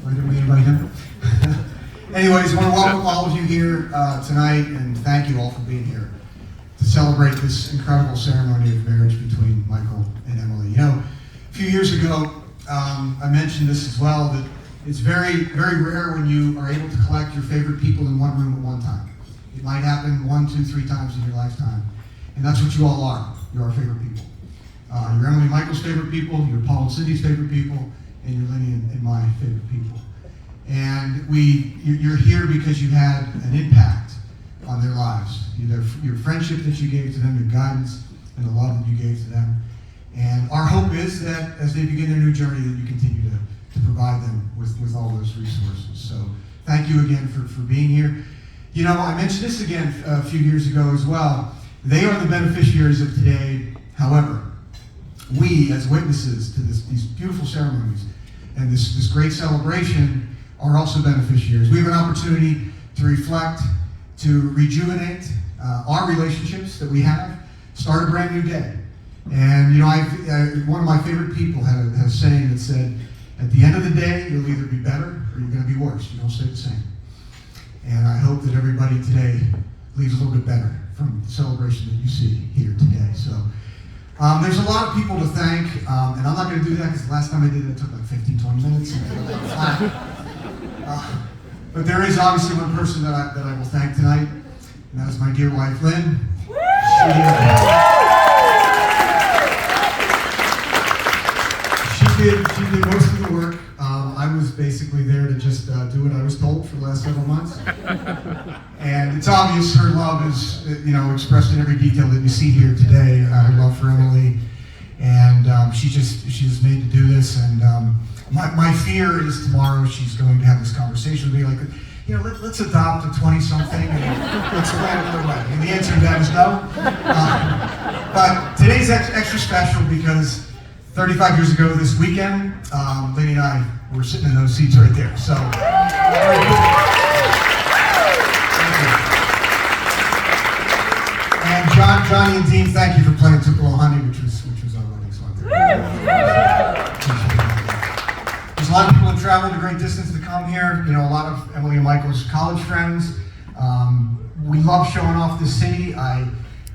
Why didn't we invite him? Anyways, I want to welcome all of you here tonight, and thank you all for being here to celebrate this incredible ceremony of marriage between Michael and Emily. You know, a few years ago, I mentioned this as well, that it's very, very rare when you are able to collect your favorite people in one room at one time. It might happen 1, 2, 3 times in your lifetime, and that's what you all are. You're our favorite people. You're Emily and Michael's favorite people, you're Paul and Cindy's favorite people, and you're Lenny and my favorite people. And you're here because you had an impact on their lives. Your friendship that you gave to them, your guidance, and the love that you gave to them. And our hope is that as they begin their new journey, that you continue to provide them with all those resources. So thank you again for being here. You know, I mentioned this again a few years ago as well. They are the beneficiaries of today. However, we as witnesses to these beautiful ceremonies and this great celebration are also beneficiaries. We have an opportunity to reflect, to rejuvenate our relationships that we have, start a brand new day. And you know, one of my favorite people had a saying that said, at the end of the day, you'll either be better or you're going to be worse. You don't stay the same. And I hope that everybody today leaves a little bit better from the celebration that you see here today. So there's a lot of people to thank, and I'm not going to do that because the last time I did it, it took like 15, 20 minutes. But there is obviously one person that I will thank tonight, and that is my dear wife, Lynn. She did most of the work. I was basically there to just do what I was told for the last several months. And it's obvious her love is, you know, expressed in every detail that you see here today. Her love for Emily, and she's made to do this. And my fear is tomorrow she's going to have this conversation with me, like, you know, let's adopt a 20-something and let's plan it another way. And the answer to that is no. But today's extra special because 35 years ago this weekend, Lenny and I were sitting in those seats right there. So, very cool. And Johnny and Dean, thank you for playing Tupelo Honey, which was our wedding song. There's a lot of people that traveled a great distance to come here. You know, a lot of Emily and Michael's college friends. We love showing off this city. I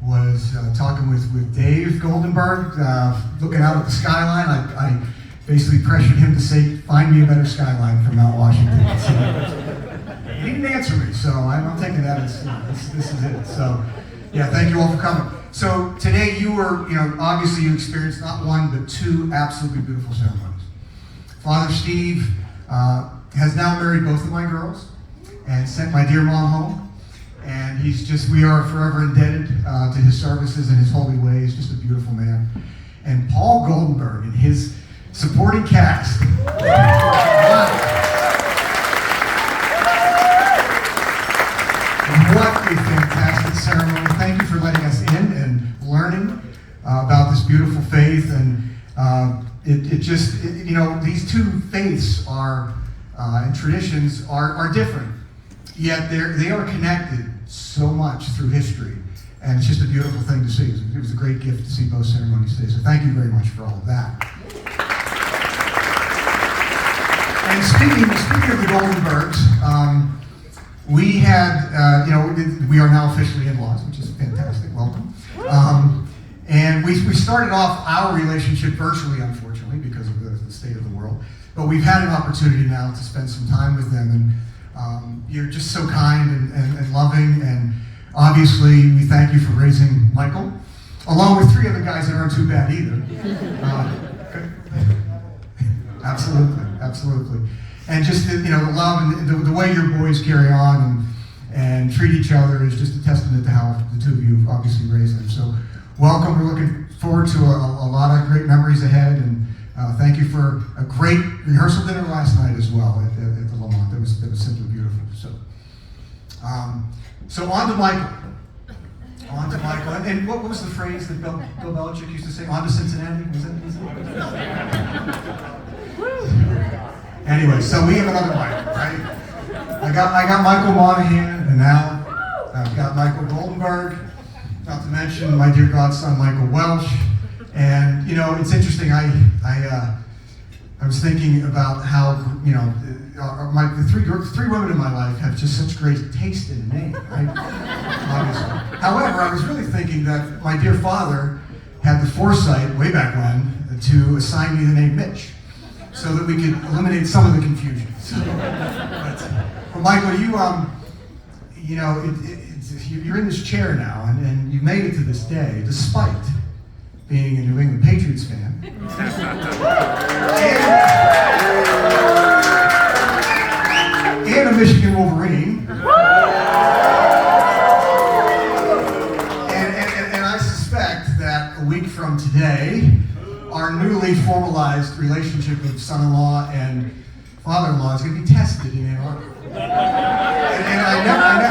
was talking with Dave Goldenberg, looking out at the skyline. I basically pressured him to say, find me a better skyline from Mount Washington. So, he didn't answer me, so I'm taking that as, this is it. So, yeah, thank you all for coming. So today you were, you know, obviously you experienced not one, but 2 absolutely beautiful ceremonies. Father Steve has now married both of my girls and sent my dear mom home. And we are forever indebted to his services and his holy ways. Just a beautiful man. And Paul Goldenberg and his supporting cast. What a fantastic ceremony. Thank you for letting us in and learning about this beautiful faith. And you know, these 2 faiths are, and traditions are different. Yet they are connected so much through history, and it's just a beautiful thing to see. It was a great gift to see both ceremonies today, so thank you very much for all of that. And speaking of the Goldenbergs, we had, you know, we are now officially in-laws, which is fantastic. Welcome. And we started off our relationship virtually, unfortunately, because of the state of the world. But we've had an opportunity now to spend some time with them, and you're just so kind and loving, and obviously we thank you for raising Michael, along with 3 other guys that aren't too bad either. Absolutely. And just you know, the love and the way your boys carry on and treat each other is just a testament to how the 2 of you have obviously raised them. So welcome. We're looking forward to a lot of great memories ahead, and thank you for a great rehearsal dinner last night as well at the Lamont. That was simply beautiful. So on to Michael. And what was the phrase that Bill Belichick used to say? On to Cincinnati? Was it? Anyway, so we have another Michael, right? I got Michael Monahan, and now I've got Michael Goldenberg. Not to mention my dear godson Michael Welsh. And you know, it's interesting. I I was thinking about how, the three women in my life have just such great taste in the name, right? Obviously. However, I was really thinking that my dear father had the foresight way back when to assign me the name Mitch, so that we could eliminate some of the confusion. So, well, Michael, you're in this chair now, and you made it to this day, despite being a New England Patriots fan, and a Michigan Wolverine, and I suspect that a week from today, our newly formalized relationship with son-in-law and father-in-law is going to be tested in Ann Arbor. And I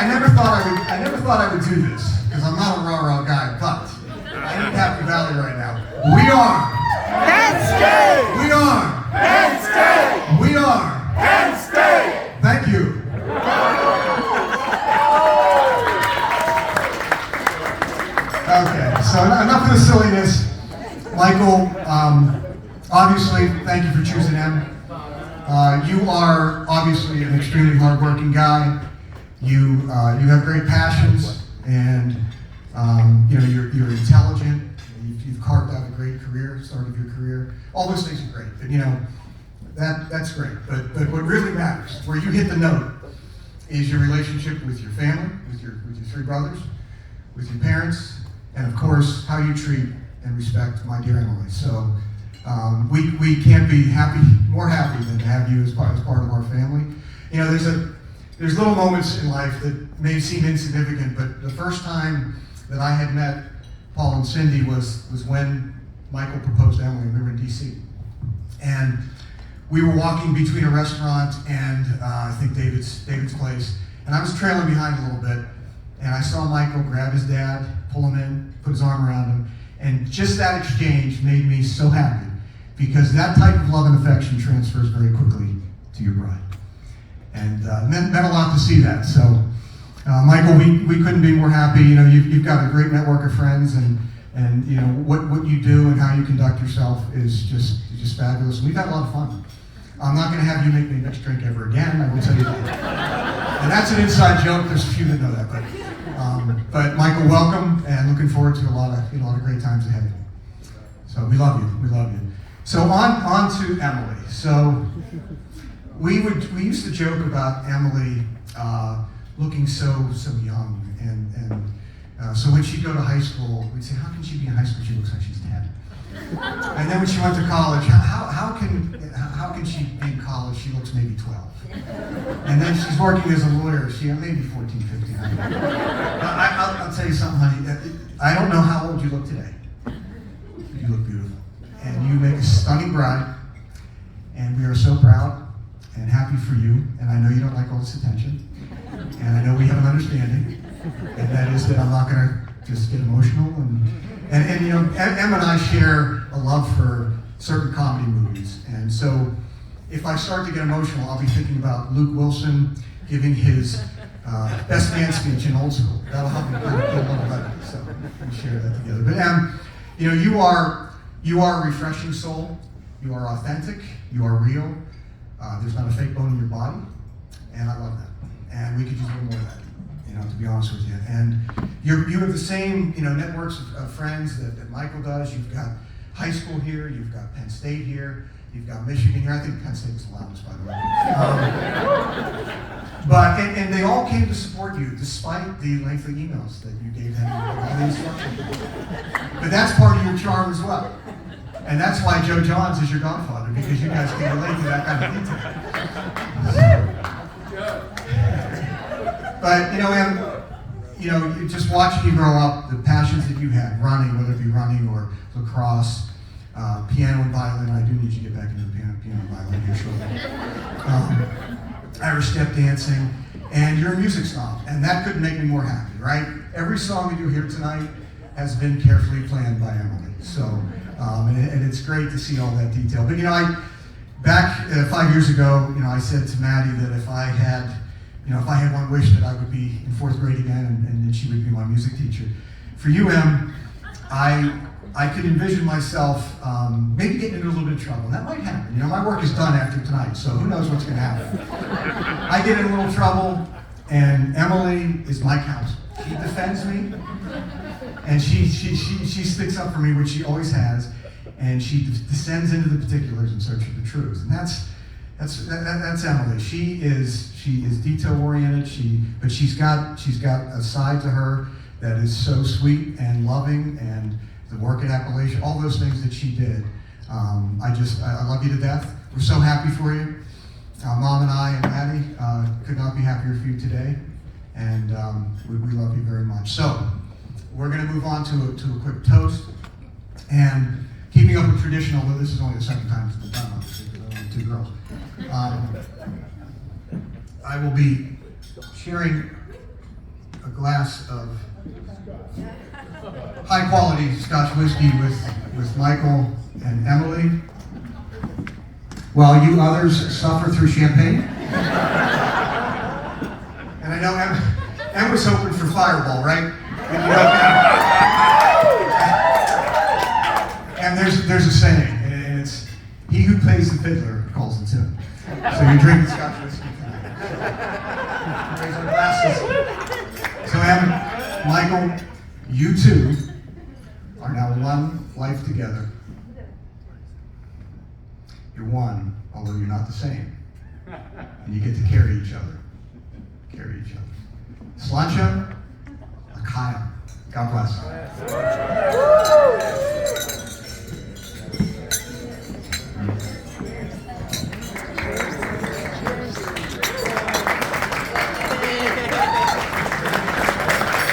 never thought I would do this, because I'm not a rah-rah guy, but I need Happy Valley right now. We are Penn State! We are Penn State! We are Penn State! Thank you. Okay, so enough of the silliness. Michael, obviously, thank you for choosing him. You are obviously an extremely hardworking guy. You have great passions, and you're intelligent. You've carved out a great career, started your career. All those things are great, but that's great. But what really matters, where you hit the note, is your relationship with your family, with your three brothers, with your parents, and of course how you treat and respect my dear Emily. So we can't be more happy than to have you as part of our family. There's little moments in life that may seem insignificant, but the first time that I had met Paul and Cindy was when Michael proposed to Emily. We were in DC, and we were walking between a restaurant and I think David's place, and I was trailing behind a little bit, and I saw Michael grab his dad, pull him in, put his arm around him, and just that exchange made me so happy, because that type of love and affection transfers very quickly to your bride. And meant a lot to see that. So, Michael, we couldn't be more happy. You've got a great network of friends, and what you do and how you conduct yourself is just fabulous. We've had a lot of fun. I'm not going to have you make me a mixed drink ever again. I will tell you that. And that's an inside joke. There's a few that know that, but Michael, welcome, and looking forward to a lot of great times ahead. So we love you. So on to Emily. So we used to joke about Emily looking so young, and so when she'd go to high school, we'd say, how can she be in high school? She looks like she's 10. And then when she went to college, how can she be in college? She looks maybe 12. And then she's working as a lawyer. She maybe 14, 15. I'll tell you something, honey. I don't know how old you look today. You look beautiful, and you make a stunning bride. And we are so proud and happy for you. And I know you don't like all this attention. And I know we have an understanding, and that is that I'm not going to just get emotional. And Em and I share a love for certain comedy movies. And so if I start to get emotional, I'll be thinking about Luke Wilson giving his best man speech in Old School. That'll help me get a little better. So we share that together. But Em, you are a refreshing soul. You are authentic. You are real. There's not a fake bone in your body, and I love that. And we could use a little more of that, to be honest with you. And you have the same, networks of friends that Michael does. You've got high school here. You've got Penn State here. You've got Michigan here. I think Penn State is the loudest, by the way. But they all came to support you, despite the lengthy emails that you gave them and all the instructions. But that's part of your charm as well. And that's why Joe Johns is your godfather, because you guys can relate to that kind of detail. But Em, just watching you grow up, the passions that you had, running, whether it be running or lacrosse, piano and violin. I do need you to get back into piano and violin here shortly. Irish step dancing, and you're a music snob, and that couldn't make me more happy, right? Every song that you hear tonight has been carefully planned by Emily. So, and it's great to see all that detail. But back 5 years ago, I said to Maddie that if I had one wish, that I would be in 4th grade again, and that she would be my music teacher. For you, Em, I I could envision myself maybe getting into a little bit of trouble. And that might happen. You know, my work is done after tonight, so who knows what's going to happen. I get in a little trouble, and Emily is my counsel. She defends me, and she sticks up for me, which she always has, and she descends into the particulars in search of the truth. And that's Emily. She is detail oriented. But she's got a side to her that is so sweet and loving, and the work at Appalachia, all those things that she did. I love you to death. We're so happy for you. Mom and I and Maddie could not be happier for you today, and we love you very much. So we're going to move on to a quick toast, and keeping up with tradition, although this is only the second time it's been done, obviously, because I only have two girls. I will be sharing a glass of high quality Scotch whiskey with Michael and Emily, while you others suffer through champagne. And I know Em was hoping for Fireball, right? And there's a saying, and it's, he who plays the fiddler calls the tune. So you're drinking Scotch whiskey tonight. Raise our glasses. So Em, Michael, you two are now one life together. You're one, although you're not the same. And you get to carry each other. Sláinte, Akaya. God bless.